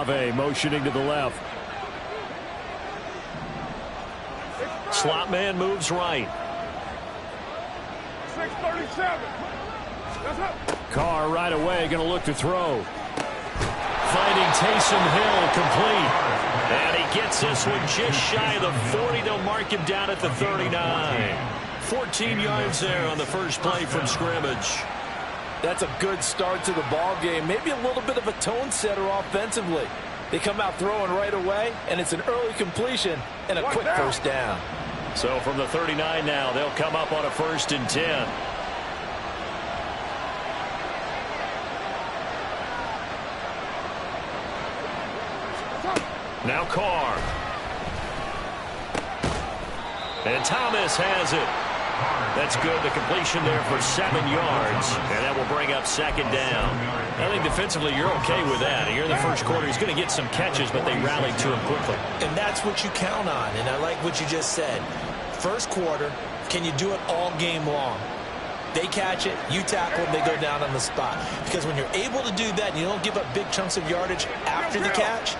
Olave motioning to the left. Slot man moves right. 637. Carr right away going to look to throw. Finding Taysom Hill complete. And he gets this one just shy of the 40. They'll mark him down at the 39. 14 yards there on the first play from scrimmage. That's a good start to the ball game. Maybe a little bit of a tone setter offensively. They come out throwing right away, and it's an early completion and a quick first down. So from the 39 now, they'll come up on a 1st and 10. Now Carr. And Thomas has it. That's good. The completion there for 7 yards. And that will bring up 2nd down. I think defensively you're okay with that. Here in the first quarter, he's going to get some catches, but they rallied to him quickly. And that's what you count on. And I like what you just said. First quarter, can you do it all game long? They catch it, you tackle them, they go down on the spot. Because when you're able to do that and you don't give up big chunks of yardage after the catch,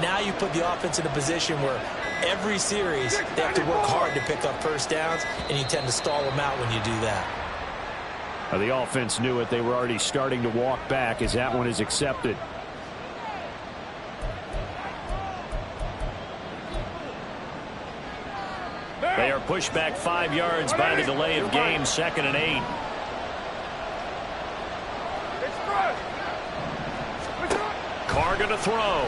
now you put the offense in a position where every series they have to work hard to pick up first downs, and you tend to stall them out when you do that. The offense knew it. They were already starting to walk back as that one is accepted. They are pushed back 5 yards by the delay of game. 2nd and 8. Carr going to throw.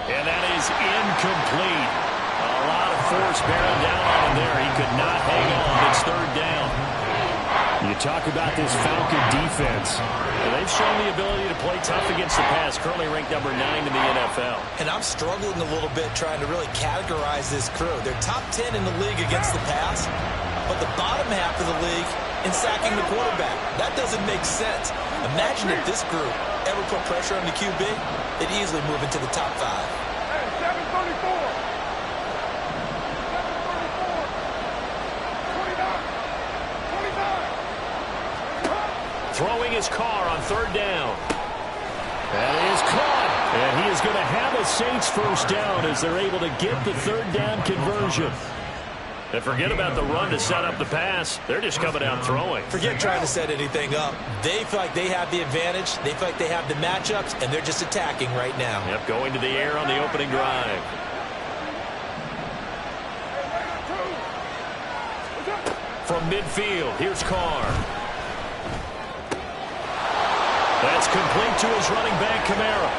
And that is incomplete. A lot of force bearing down on him there. He could not hang on. It's 3rd down. You talk about this Falcon defense. Well, they've shown the ability to play tough against the pass. Currently ranked number 9 in the NFL. And I'm struggling a little bit trying to really categorize this crew. They're top 10 in the league against the pass, but the bottom half of the league in sacking the quarterback. That doesn't make sense. Imagine if this group ever put pressure on the QB, they'd easily move into the top 5. Hey, 734. 29. Throwing his Carr on 3rd down. That is caught. And he is going to have a Saints first down as they're able to get the 3rd down conversion. And forget about the run to set up the pass. They're just coming down throwing. Forget trying to set anything up. They feel like they have the advantage. They feel like they have the matchups, and they're just attacking right now. Yep, going to the air on the opening drive. From midfield, here's Carr. That's complete to his running back, Kamara.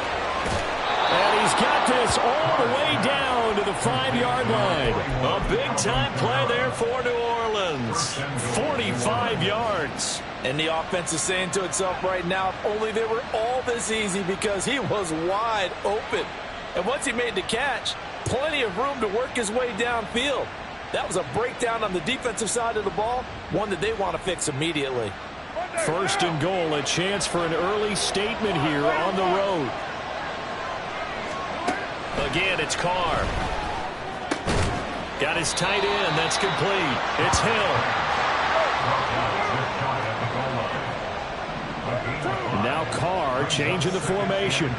And he's got this all the way down to the 5-yard line. A big-time play there for New Orleans. 45 yards. And the offense is saying to itself right now, if only they were all this easy, because he was wide open. And once he made the catch, plenty of room to work his way downfield. That was a breakdown on the defensive side of the ball, one that they want to fix immediately. 1st and goal, a chance for an early statement here on the road. Again, it's Carr. Got his tight end. That's complete. It's Hill. And now Carr changing the formation.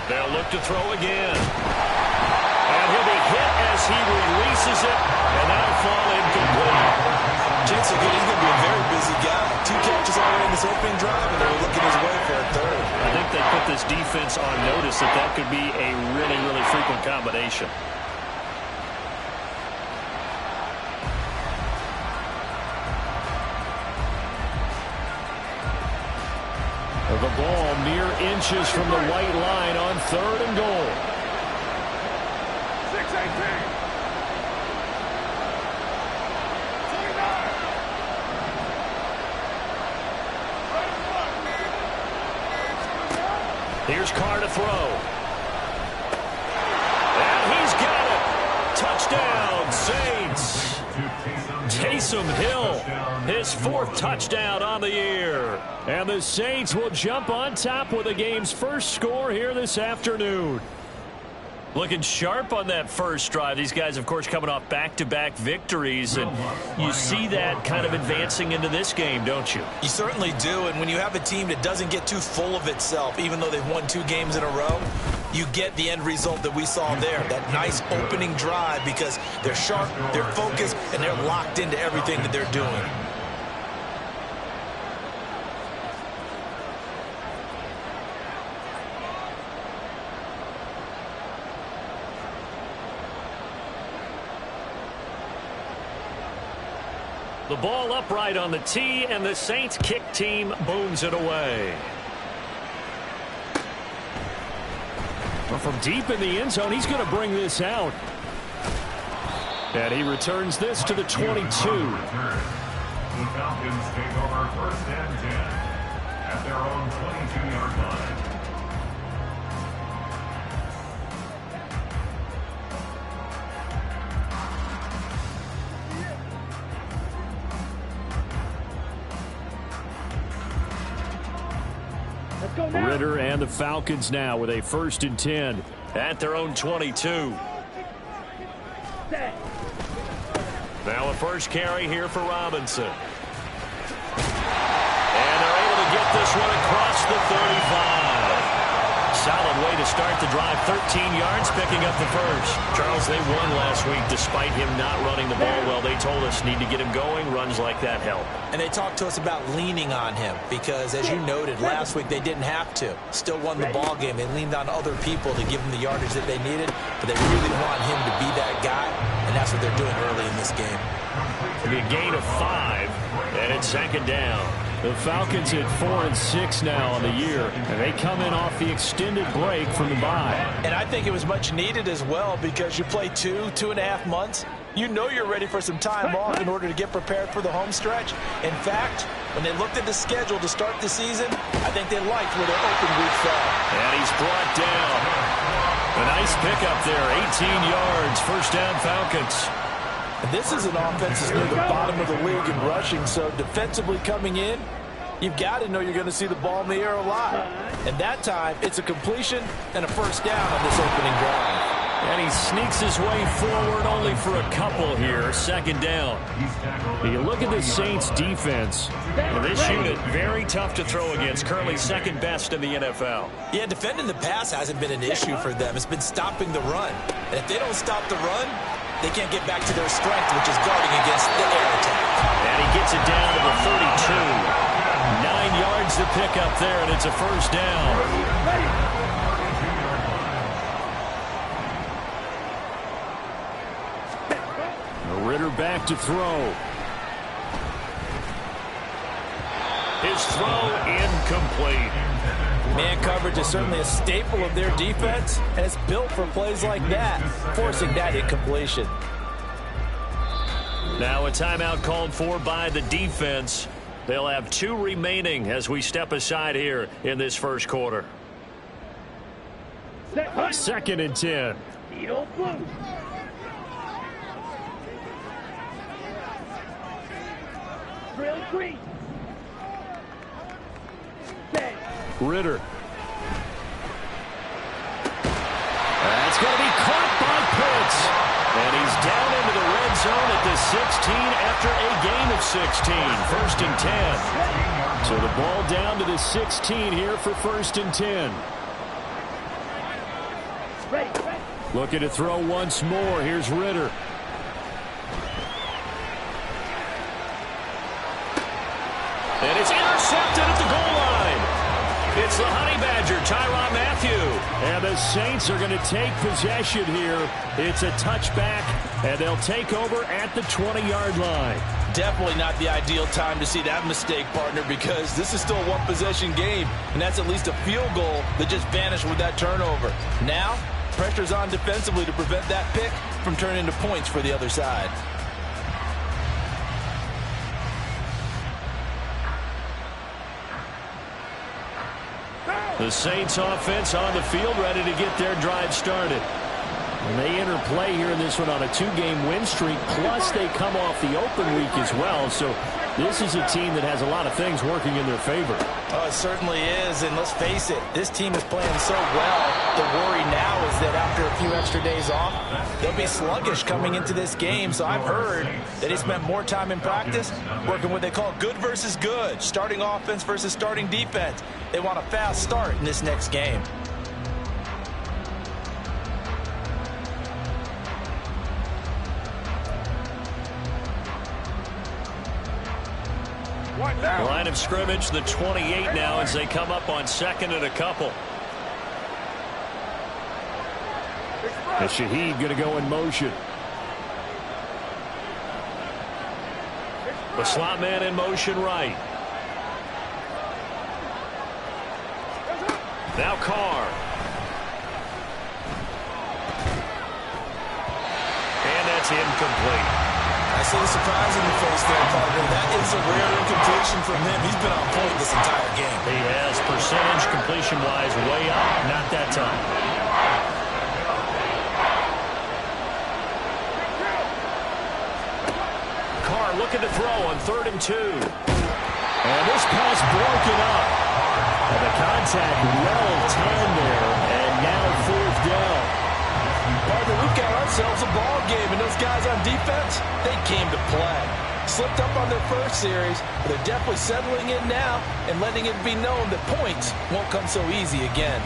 They'll look to throw again. And he'll be hit as he releases it. And that'll fall incomplete. Chance again, he's going to be a very busy guy. 2 catches already in this opening drive, and they're looking his way for a 3rd. I think they put this defense on notice that that could be a really, really frequent combination. The ball mere inches from the white line on 3rd and goal. 618. Here's Carr to throw. And he's got it. Touchdown, Saints. Taysom Hill, his 4th touchdown on the year. And the Saints will jump on top with the game's first score here this afternoon. Looking sharp on that first drive. These guys, of course, coming off back-to-back victories, and you see that kind of advancing into this game, don't you? You certainly do, and when you have a team that doesn't get too full of itself, even though they've won 2 games in a row, you get the end result that we saw there, that nice opening drive, because they're sharp, they're focused, and they're locked into everything that they're doing. The ball upright on the tee, and the Saints kick team booms it away. Well, from deep in the end zone, he's going to bring this out. And he returns this to the 22. The Falcons take over 1st and 10 at their own 22-yard line. Ritter and the Falcons now with a 1st and 10 at their own 22. Now a first carry here for Robinson. And they're able to get this one across the 35. Solid way to start the drive. 13 yards, picking up the first. Charles, they won last week despite him not running the ball well. They told us need to get him going. Runs like that help. And they talked to us about leaning on him because, as you noted, last week they didn't have to. Still won the ball game. They leaned on other people to give them the yardage that they needed, but they really want him to be that guy, and that's what they're doing early in this game. It'll be a gain of 5, and it's 2nd down. The Falcons at 4 and 6 now on the year, and they come in off the extended break from the bye. And I think it was much needed as well because you play 2.5 months. You know you're ready for some time off in order to get prepared for the home stretch. In fact, when they looked at the schedule to start the season, I think they liked where their open week fell. And he's brought down. A nice pickup there, 18 yards, 1st down Falcons. And this is an offense that's near the bottom of the league in rushing, so defensively coming in, you've got to know you're going to see the ball in the air a lot. And that time, it's a completion and a 1st down on this opening drive. And he sneaks his way forward only for a couple here. 2nd down. You look at the Saints defense. And this unit, very tough to throw against. Currently 2nd best in the NFL. Yeah, defending the pass hasn't been an issue for them. It's been stopping the run. And if they don't stop the run, they can't get back to their strength, which is guarding against the air attack. And he gets it down to the 32. 9 yards to pick up there, and it's a 1st down. Ritter back to throw. His throw incomplete. Man coverage is certainly a staple of their defense, and it's built for plays like that, forcing that incompletion. Now a timeout called for by the defense. They'll have 2 remaining as we step aside here in this 1st quarter. 2nd and 10. Ritter. That's going to be caught by Pitts. And he's down into the red zone at the 16 after a gain of 16. 1st and 10. So the ball down to the 16 here for 1st and 10. Looking to throw once more. Here's Ritter. And it's intercepted at the goal line. It's the Honey Badger, Tyrann Mathieu. And the Saints are going to take possession here. It's a touchback, and they'll take over at the 20-yard line. Definitely not the ideal time to see that mistake, partner, because this is still a one-possession game, and that's at least a field goal that just vanished with that turnover. Now, pressure's on defensively to prevent that pick from turning into points for the other side. The Saints offense on the field, ready to get their drive started. And they enter play here in this one on a 2-game win streak, plus they come off the open week as well. So This is a team that has a lot of things working in their favor. Oh, it certainly is, and let's face it, this team is playing so well. The worry now is that after a few extra days off, they'll be sluggish coming into this game. So I've heard that he spent more time in practice working what they call good versus good, starting offense versus starting defense. They want a fast start in this next game. Line of scrimmage, the 28 now as they come up on second and a couple. And Shaheed going to go in motion. The slot man in motion right. Now Carr. And that's incomplete. I see the surprise in your face there, partner. That is a rare incompletion from him. He's been on point this entire game. He has percentage completion-wise way up. Not that time. Carr looking to throw on 3rd and 2. And this pass broken up. And the contact well timed there. And now 4th down. Partner, we've got ourselves a ball game, and those guys on defense, they came to play. Slipped up on their first series, but they're definitely settling in now and letting it be known that points won't come so easy again.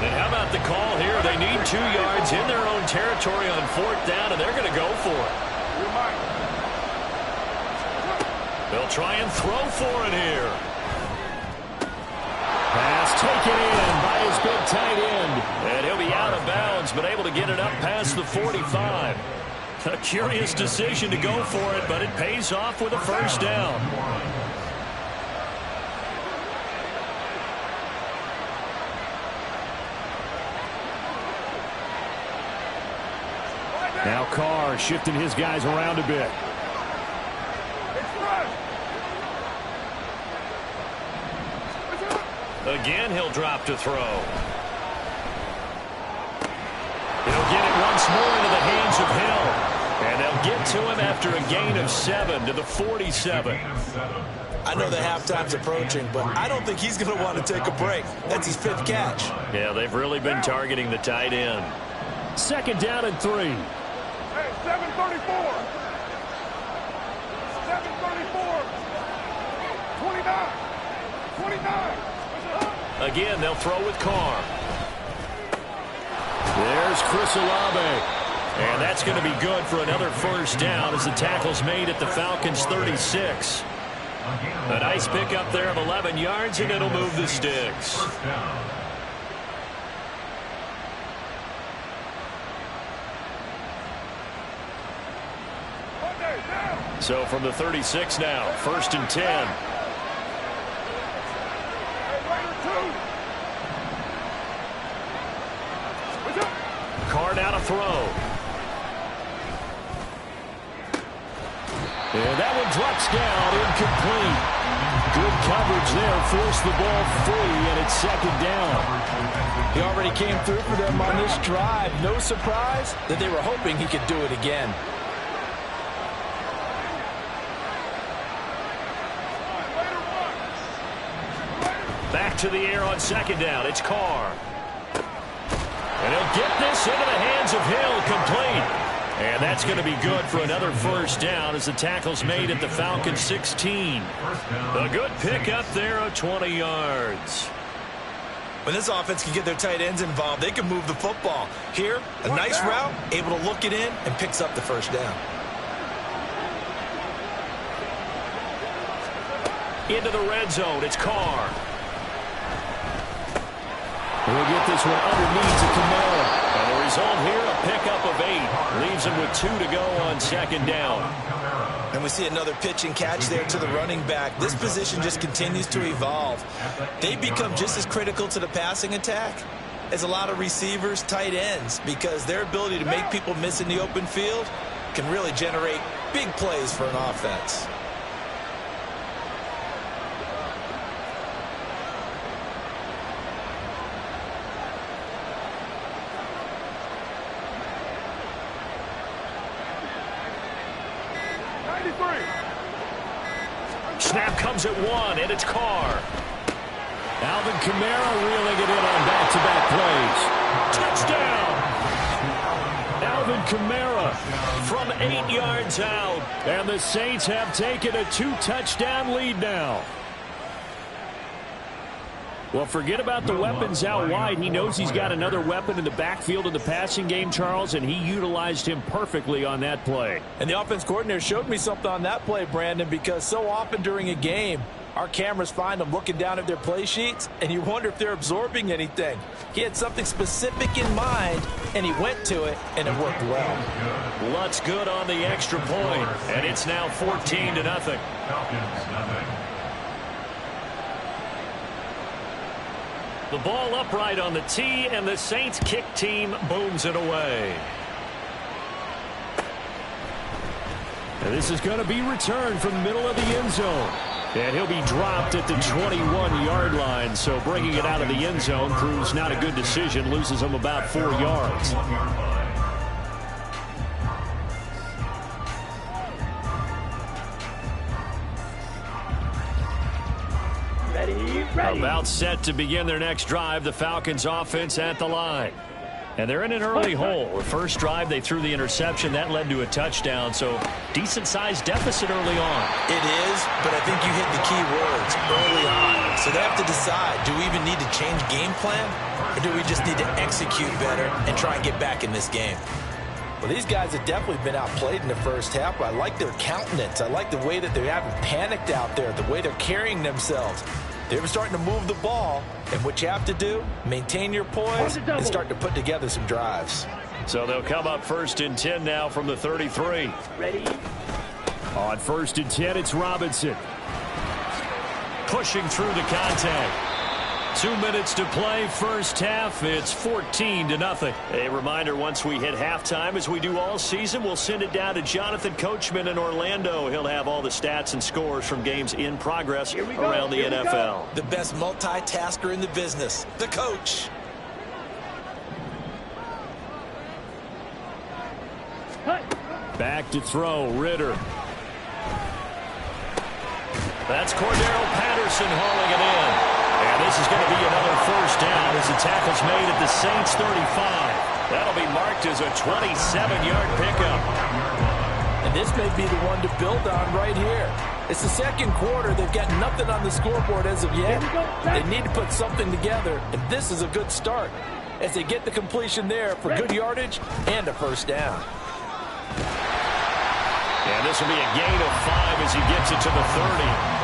And how about the call here? They need 2 yards in their own territory on 4th down, and they're going to go for it. They'll try and throw for it here. Pass taken in by his big tight end. And he'll be out of bounds, but able to get it up past the 45. A curious decision to go for it, but it pays off with a 1st down. Now Carr shifting his guys around a bit. Again, he'll drop to throw. He'll get it once more into the hands of Hill. And they'll get to him after a gain of 7 to the 47. I know the halftime's approaching, but I don't think he's going to want to take a break. That's his 5th catch. Yeah, they've really been targeting the tight end. 2nd down and 3. Hey, 7:34. 7:34. 29. 29. Again, they'll throw with Carr. There's Chris Olave. And that's going to be good for another 1st down as the tackle's made at the Falcons' 36. A nice pickup there of 11 yards, and it'll move the sticks. So from the 36 now, 1st and 10. Carr now to throw. And that one drops down, incomplete. Good coverage there, forced the ball free, and it's 2nd down. He already came through for them on this drive. No surprise that they were hoping he could do it again. Back to the air on 2nd down. It's Carr. And he'll get this into the hands of Hill, complete. And that's going to be good for another 1st down as the tackle's made at the Falcons' 16. A good pickup there of 20 yards. When this offense can get their tight ends involved, they can move the football. Here, a nice route, able to look it in, and picks up the 1st down. Into the red zone, it's Carr. We'll get this one underneath to Kamara. And the result here, a pickup of 8. Leaves him with 2 to go on 2nd down. And we see another pitch and catch there to the running back. This position just continues to evolve. They become just as critical to the passing attack as a lot of receivers, tight ends, because their ability to make people miss in the open field can really generate big plays for an offense. 93. Snap comes at one, and it's Carr. Alvin Kamara reeling it in on back-to-back plays. Touchdown! Alvin Kamara. From 8 yards out. And the Saints have taken a 2-touchdown lead now. Well, forget about the weapons out wide. He knows he's got another weapon in the backfield in the passing game, Charles, and he utilized him perfectly on that play. And the offense coordinator showed me something on that play, Brandon, because so often during a game, our cameras find them looking down at their play sheets, and you wonder if they're absorbing anything. He had something specific in mind, and he went to it, and it worked well. Lutz good on the extra point, and it's now 14-0. Falcons, nothing. The ball upright on the tee, and the Saints kick team booms it away. And this is going to be returned from the middle of the end zone. And he'll be dropped at the 21-yard line. So bringing it out of the end zone proves not a good decision. Loses him about 4 yards. About set to begin their next drive. The Falcons offense at the line. And they're in an early hole. The first drive, they threw the interception. That led to a touchdown. So decent-sized deficit early on. It is, but I think you hit the key words early on. So they have to decide, do we even need to change game plan? Or do we just need to execute better and try and get back in this game? Well, these guys have definitely been outplayed in the first half. But I like their countenance. I like the way that they haven't panicked out there, the way they're carrying themselves. They were starting to move the ball, and what you have to do, maintain your poise and start to put together some drives. So they'll come up 1st and 10 now from the 33. Ready? On 1st and 10, it's Robinson. Pushing through the contact. 2 minutes to play, first half. It's 14-0. A reminder, once we hit halftime, as we do all season, we'll send it down to Jonathan Coachman in Orlando. He'll have all the stats and scores from games in progress around the NFL. The best multitasker in the business, the coach. Back to throw, Ritter. That's Cordero Patterson hauling it in. And this is going to be another first down as the tackle's made at the Saints 35. That'll be marked as a 27-yard pickup. And this may be the one to build on right here. It's the second quarter. They've got nothing on the scoreboard as of yet. They need to put something together, and this is a good start as they get the completion there for good yardage and a first down. And this will be a gain of 5 as he gets it to the 30.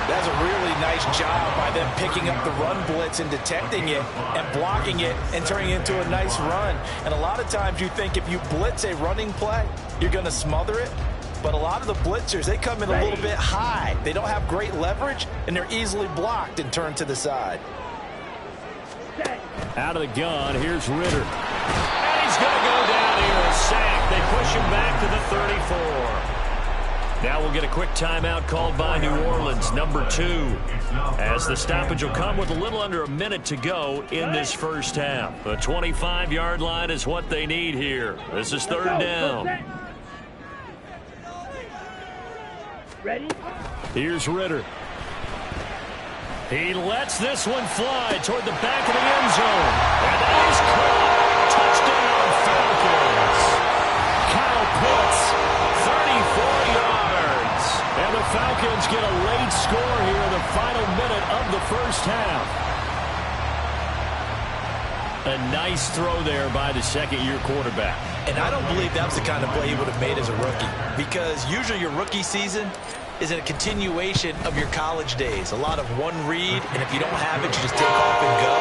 That's a really nice job by them picking up the run blitz and detecting it and blocking it and turning it into a nice run. And a lot of times you think if you blitz a running play, you're going to smother it. But a lot of the blitzers, they come in a little bit high. They don't have great leverage, and they're easily blocked and turned to the side. Out of the gun, here's Ritter. And he's going to go down here, a sack. They push him back to the 34. Now we'll get a quick timeout called by New Orleans, number 2. As the stoppage will come with a little under a minute to go in this first half. The 25-yard line is what they need here. This is 3rd down. Ready? Here's Ritter. He lets this one fly toward the back of the end zone. And that is caught. Touchdown, Falcons. Kyle Pitts, 34 yards. And the Falcons get a late score here in the final minute of the first half. A nice throw there by the second-year quarterback. And I don't believe that was the kind of play he would have made as a rookie, because usually your rookie season is a continuation of your college days. A lot of one read, and if you don't have it, you just take off and go.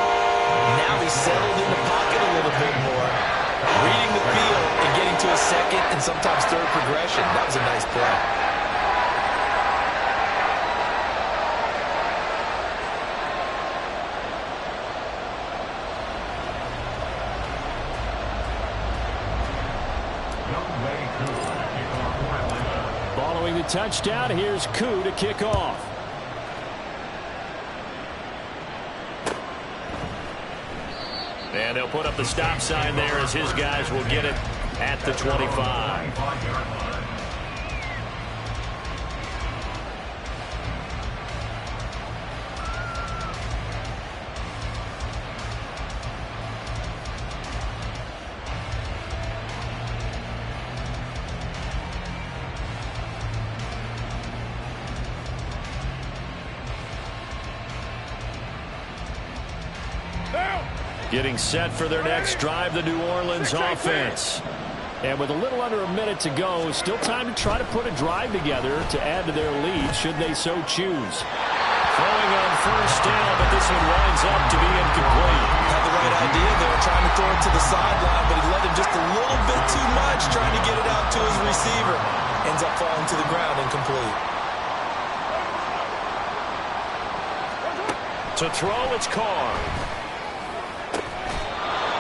Now he's settled in the pocket a little bit more, reading the field and getting to a second and sometimes third progression. That was a nice play. Following the touchdown, here's Koo to kick off. And they'll put up the stop sign there as his guys will get it at the 25. Getting set for their next drive, the New Orleans offense. And with a little under a minute to go, still time to try to put a drive together to add to their lead should they so choose. Throwing on first down, but this one winds up to be incomplete. Had the right idea there, trying to throw it to the sideline, but he let him just a little bit too much, trying to get it out to his receiver. Ends up falling to the ground, incomplete. To throw, it's Carr.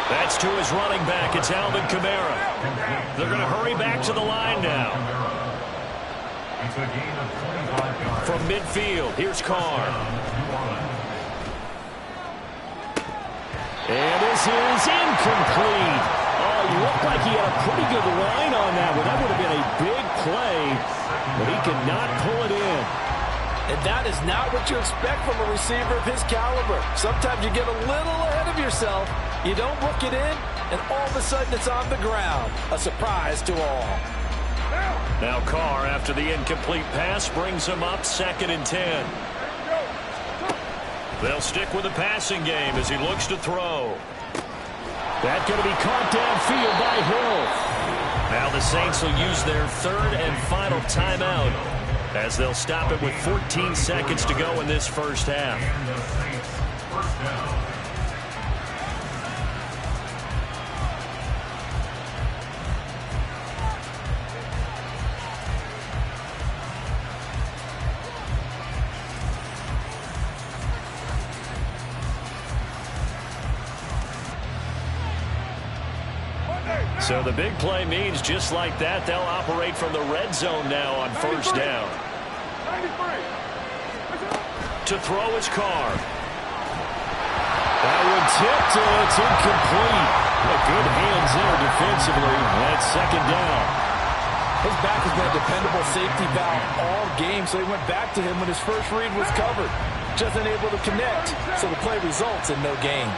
That's to his running back. It's Alvin Kamara. They're going to hurry back to the line now. It's a gain of 25 yards. From midfield, here's Carr. And this is incomplete. Oh, he looked like he had a pretty good line on that one. That would have been a big play, but he could not pull it in. And that is not what you expect from a receiver of his caliber. Sometimes you get a little ahead of yourself. You don't book it in, and all of a sudden it's on the ground. A surprise to all. Now Carr, after the incomplete pass, brings him up 2nd and 10. They'll stick with the passing game as he looks to throw. That's going to be caught downfield by Hill. Now the Saints will use their 3rd and final timeout as they'll stop it with 14 seconds to go in this first half. And the Saints first down. So the big play means just like that, they'll operate from the red zone now on first down. 93. To throw is Carr. That one tipped, and it's incomplete. Good hands there defensively. That's 2nd down. His back has been a dependable safety valve all game, so he went back to him when his first read was covered. Just unable to connect, so the play results in no gain.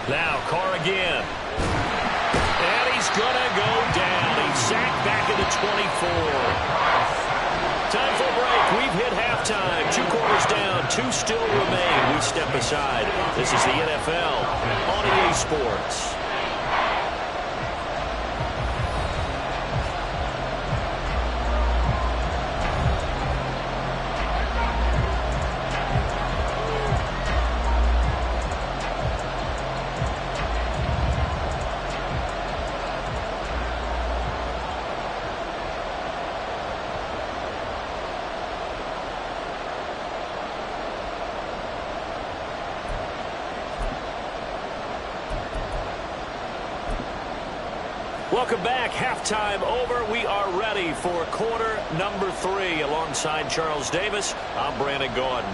Now Carr again. And he's going to go down. He's sacked back at the 24. Time for a break. We've hit halftime. 2 quarters down. 2 still remain. We step aside. This is the NFL on EA Sports. Welcome back. Halftime over. We are ready for quarter number 3. Alongside Charles Davis, I'm Brandon Gordon.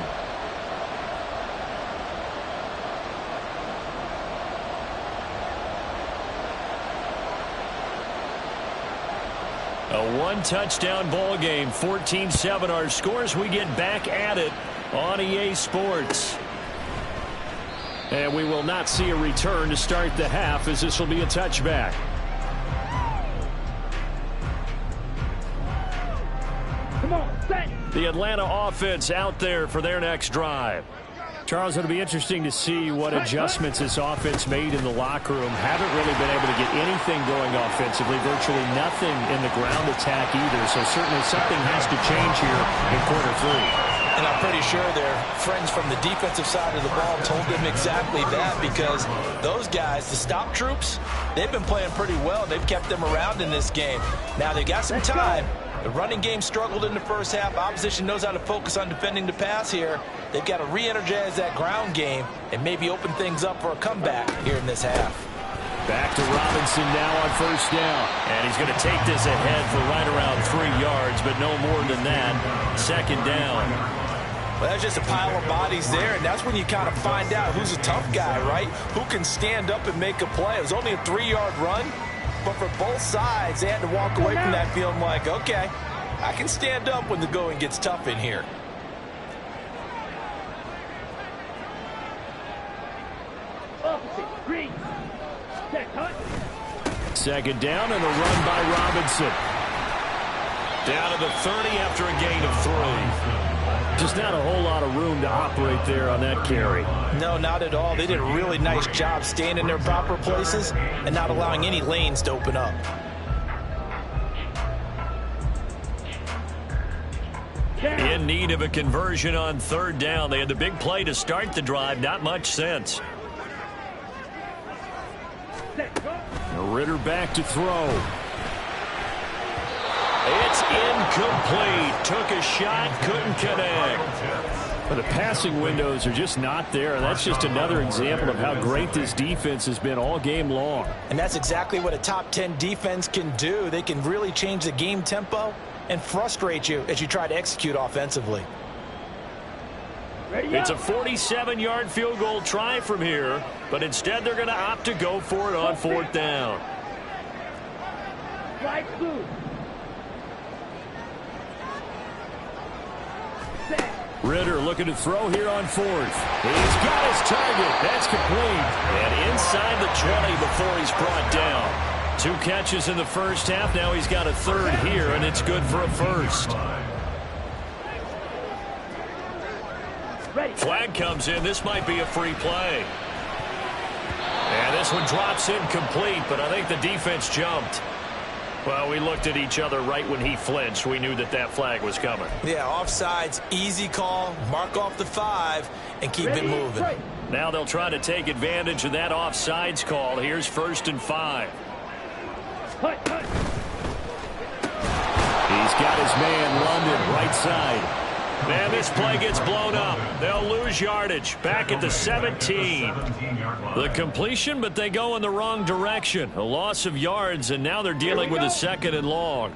A 1-touchdown ball game. 14-7 our scores. We get back at it on EA Sports. And we will not see a return to start the half, as this will be a touchback. The Atlanta offense out there for their next drive. Charles, it'll be interesting to see what adjustments this offense made in the locker room. Haven't really been able to get anything going offensively. Virtually nothing in the ground attack either. So certainly something has to change here in quarter 3. And I'm pretty sure their friends from the defensive side of the ball told them exactly that, because those guys, the stop troops, they've been playing pretty well. They've kept them around in this game. Now they got some time. The running game struggled in the first half. Opposition knows how to focus on defending the pass here. They've got to re-energize that ground game and maybe open things up for a comeback here in this half. Back to Robinson now on first down. And he's going to take this ahead for right around 3 yards, but no more than that. 2nd down. Well, that's just a pile of bodies there, and that's when you kind of find out who's a tough guy, right? Who can stand up and make a play. It was only a 3-yard run, but for both sides, they had to walk away from that feeling like, okay, I can stand up when the going gets tough in here. Second down and a run by Robinson. Down to the 30 after a gain of 3. Just not a whole lot of room to operate there on that carry. No, not at all. They did a really nice job staying in their proper places and not allowing any lanes to open up. In need of a conversion on third down. They had the big play to start the drive. Not much sense. Ritter back to throw. It's incomplete. Took a shot, couldn't connect. But the passing windows are just not there. And that's just another example of how great this defense has been all game long. And that's exactly what a top 10 defense can do. They can really change the game tempo and frustrate you as you try to execute offensively. It's a 47-yard field goal try from here, but instead they're going to opt to go for it on fourth down. Ritter looking to throw here on fourth. He's got his target. That's complete. And inside the 20 before he's brought down. 2 catches in the first half. Now he's got a third here, and it's good for a first. Flag comes in. This might be a free play. And this one drops incomplete, but I think the defense jumped. Well, we looked at each other right when he flinched. We knew that that flag was coming. Yeah, offsides, easy call. Mark off the 5 and keep it moving. Now they'll try to take advantage of that offsides call. Here's 1st and 5. He's got his man London right side. Man, this play gets blown up. They'll lose yardage. Back at the 17. The completion, but they go in the wrong direction. A loss of yards, and now they're dealing with a 2nd and long.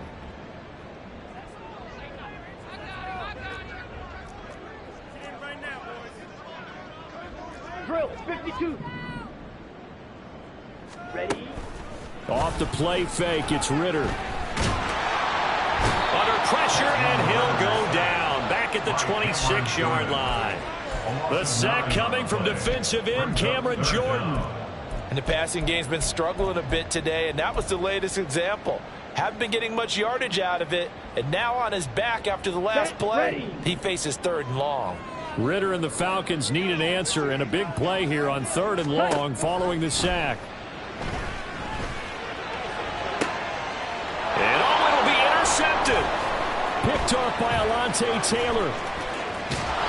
Drill, 52. Ready? Off the play fake, it's Ritter. Under pressure, and he'll go down. Back at the 26-yard line. The sack coming from defensive end Cameron Jordan. And the passing game's been struggling a bit today, and that was the latest example. Haven't been getting much yardage out of it, and now on his back after the last play, he faces 3rd and long. Ritter and the Falcons need an answer, and a big play here on 3rd and long following the sack. And it'll be intercepted. Picked off by Alontae Taylor.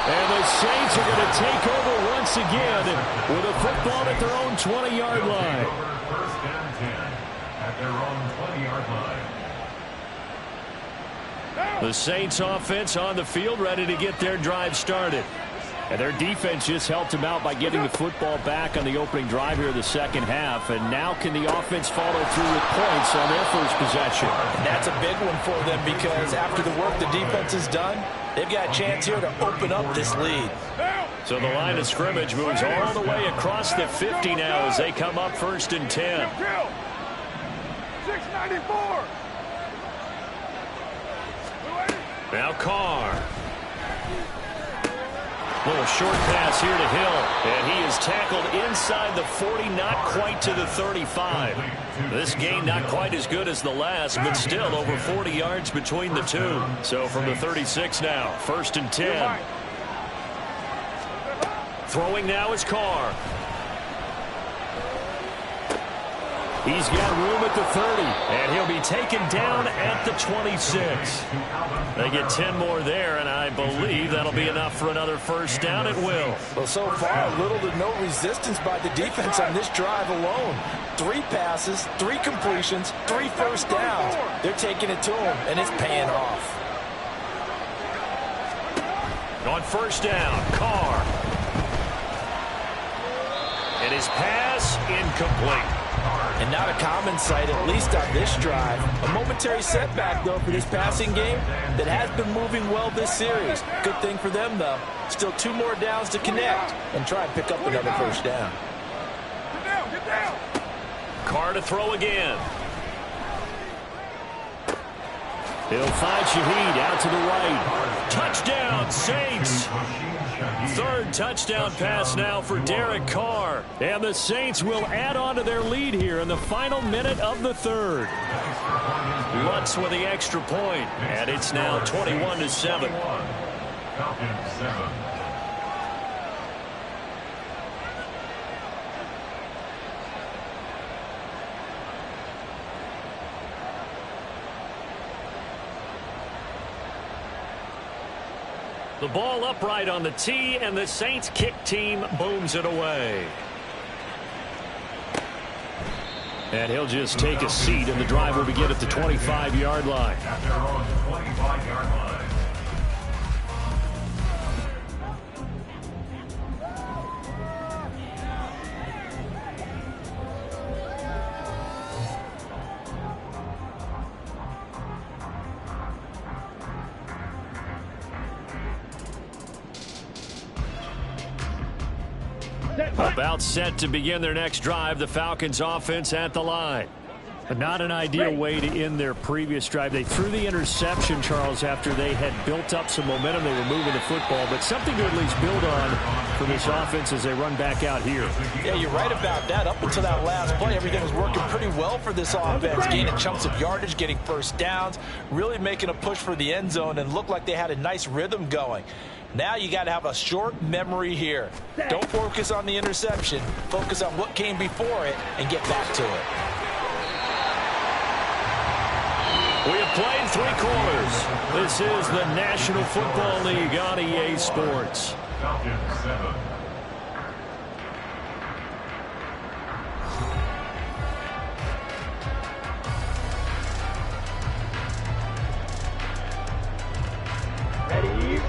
And the Saints are going to take over once again with a football at their own 20-yard line. First and 10 at their own 20-yard line. The Saints offense on the field, ready to get their drive started. And their defense just helped them out by getting the football back on the opening drive here in the second half. And now can the offense follow through with points on their first possession? That's a big one for them because after the work the defense has done, they've got a chance here to open up this lead. So the line of scrimmage moves all the way across the 50 now as they come up 1st and 10. 694. Now Carr. Little short pass here to Hill, and he is tackled inside the 40, not quite to the 35. This game not quite as good as the last, but still over 40 yards between the two. So from the 36 now, 1st and 10. Throwing now is Carr. He's got room at the 30. And he'll be taken down at the 26. They get 10 more there, and I believe that'll be enough for another first down. It will. Well, so far, little to no resistance by the defense on this drive alone. 3 passes, 3 completions, 3 first downs. They're taking it to him, and it's paying off. On first down, Carr. And his pass incomplete. And not a common sight, at least on this drive. A momentary setback, though, for this passing game that has been moving well this series. Good thing for them, though. Still 2 more downs to connect and try and pick up another first down. Get down, get down. Carr to throw again. He'll find Shaheed out to the right. Touchdown, Saints. 3rd touchdown pass now for Derek Carr. And the Saints will add on to their lead here in the final minute of the 3rd. Lutz with the extra point, and it's now 21-7. Falcons 7. The ball upright on the tee, and the Saints kick team booms it away. And he'll just take a seat, and the drive will begin at the 25-yard line. At their own 25-yard line. About set to begin their next drive, the Falcons offense at the line. But not an ideal way to end their previous drive. They threw the interception, Charles, after they had built up some momentum. They were moving the football, but something to at least build on for this offense as they run back out here. Yeah, you're right about that. Up until that last play, everything was working pretty well for this offense, gaining chunks of yardage, getting first downs, really making a push for the end zone, and looked like they had a nice rhythm going. Now you got to have a short memory here. Don't focus on the interception. Focus on what came before it and get back to it. We have played 3 quarters. This is the National Football League on EA Sports. Falcons 7. Ready.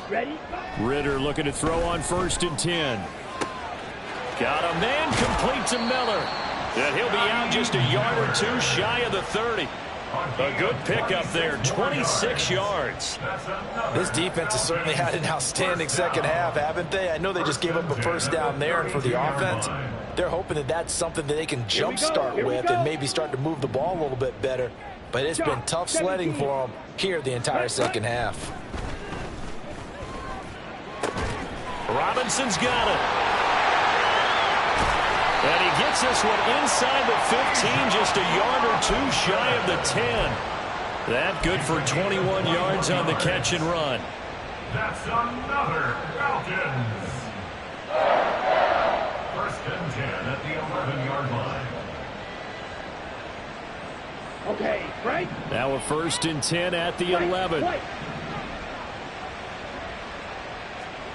Ready? Ritter looking to throw on 1st and 10. Got a man complete to Miller. And he'll be out just a yard or 2 shy of the 30. A good pickup there, 26 yards. This defense has certainly had an outstanding second half, haven't they? I know they just gave up a first down there, and for the offense, they're hoping that that's something that they can jumpstart with and maybe start to move the ball a little bit better. But it's been tough sledding for them here the entire second half. Robinson's got it. And he gets this one inside the 15, just a yard or 2 shy of the 10. That good for 21 yards on the catch and run. That's another Falcons. 1st and 10 at the 11-yard line. Okay, right? Now a 1st and 10 at the 11.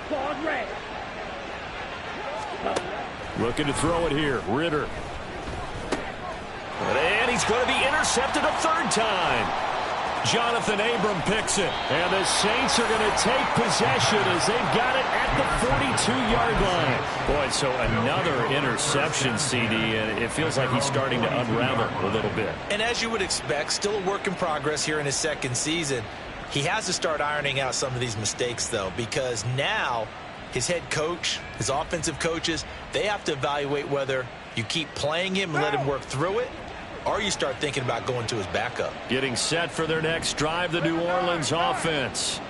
Flag red. Looking to throw it here. Ritter. And he's going to be intercepted a 3rd time. Jonathan Abram picks it. And the Saints are going to take possession as they've got it at the 42-yard line. Boy, so another interception, CD, and it feels like he's starting to unravel a little bit. And as you would expect, still a work in progress here in his 2nd season. He has to start ironing out some of these mistakes, though, because now his head coach, his offensive coaches, they have to evaluate whether you keep playing him and let him work through it, or you start thinking about going to his backup. Getting set for their next drive, the New Orleans offense.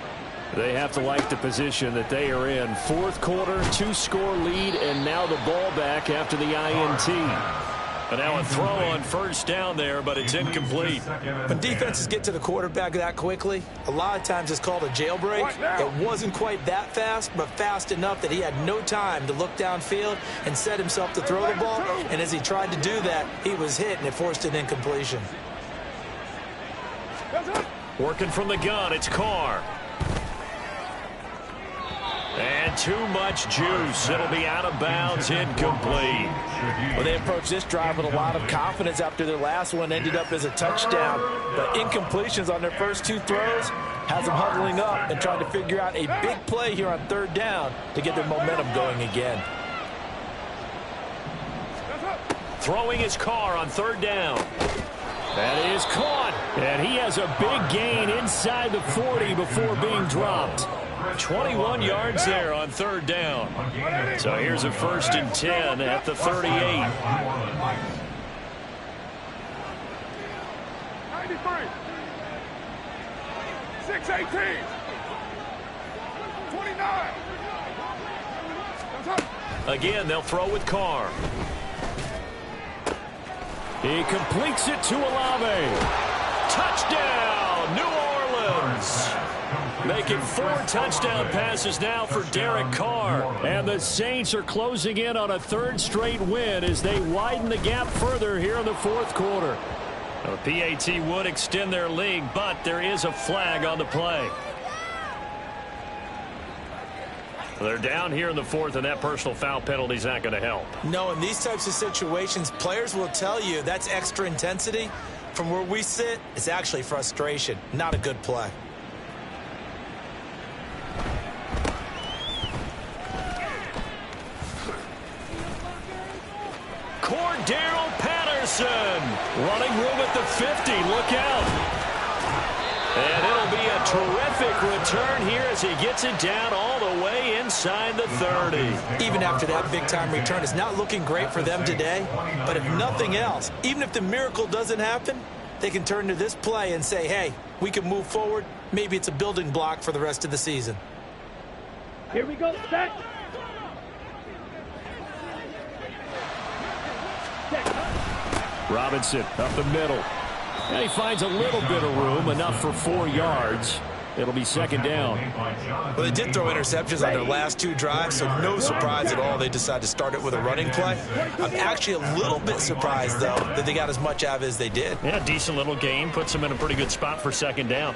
They have to like the position that they are in. 4th quarter, 2-score lead, and now the ball back after the INT. But now a throw on 1st down there, but it's incomplete. When defenses get to the quarterback that quickly, a lot of times it's called a jailbreak. It wasn't quite that fast, but fast enough that he had no time to look downfield and set himself to throw the ball. And as he tried to do that, he was hit, and it forced an incompletion. Working from the gun, it's Carr. And too much juice. It'll be out of bounds, incomplete. Well, they approached this drive with a lot of confidence after their last one ended up as a touchdown. But incompletions on their first 2 throws has them huddling up and trying to figure out a big play here on 3rd down to get their momentum going again. Throwing his Carr on 3rd down. That is caught. And he has a big gain inside the 40 before being dropped. 21 yards there on 3rd down. So here's a 1st and 10 at the 38. 93. 618. 29. Again, they'll throw with Carr. He completes it to Olave. Touchdown, New Orleans. Making 4 touchdown passes now for Derek Carr. And the Saints are closing in on a 3rd straight win as they widen the gap further here in the 4th quarter. The PAT would extend their lead, but there is a flag on the play. They're down here in the 4th, and that personal foul penalty is not going to help. No, in these types of situations, players will tell you that's extra intensity. From where we sit, it's actually frustration. Not a good play. Cordero Patterson running room at the 50. Look out. And it'll be a terrific return here as he gets it down all the way inside the 30. Even after that big-time return, it's not looking great for them today. But if nothing else, even if the miracle doesn't happen, they can turn to this play and say, hey, we can move forward. Maybe it's a building block for the rest of the season. Here we go, set. Robinson up the middle. And he finds a little bit of room, enough for 4 yards. It'll be 2nd down. Well, they did throw interceptions on their last 2 drives, so no surprise at all they decided to start it with a running play. I'm actually a little bit surprised, though, that they got as much out of it as they did. Yeah, decent little gain. Puts them in a pretty good spot for 2nd down.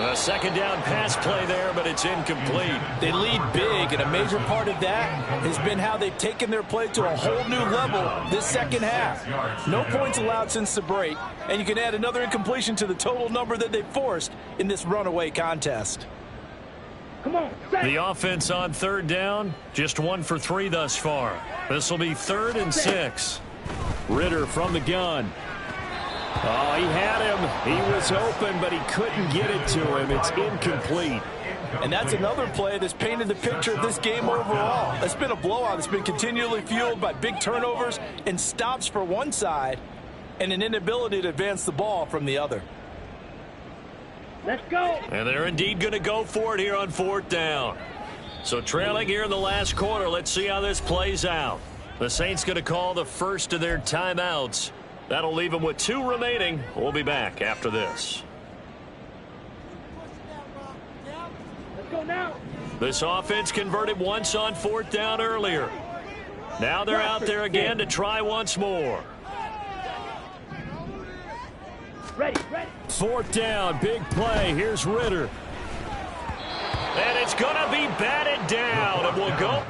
A 2nd down pass play there, but it's incomplete. They lead big, and a major part of that has been how they've taken their play to a whole new level this 2nd half. No points allowed since the break, and you can add another incompletion to the total number that they've forced in this runaway contest. Come on, set. The offense on 3rd down, just 1 for 3 thus far. This will be 3rd and 6. Ritter from the gun. Oh, he had him. He was open, but he couldn't get it to him. It's incomplete. And that's another play that's painted the picture of this game overall. It's been a blowout. It's been continually fueled by big turnovers and stops for one side and an inability to advance the ball from the other. Let's go. And they're indeed going to go for it here on 4th down. So trailing here in the last quarter, let's see how this plays out. The Saints going to call the first of their timeouts. That'll leave them with 2 remaining. We'll be back after this. Let's go now. This offense converted once on 4th down earlier. Now they're out there again to try once more. Ready, ready. 4th down, big play. Here's Ritter. And it's going to be batted down, and we'll go.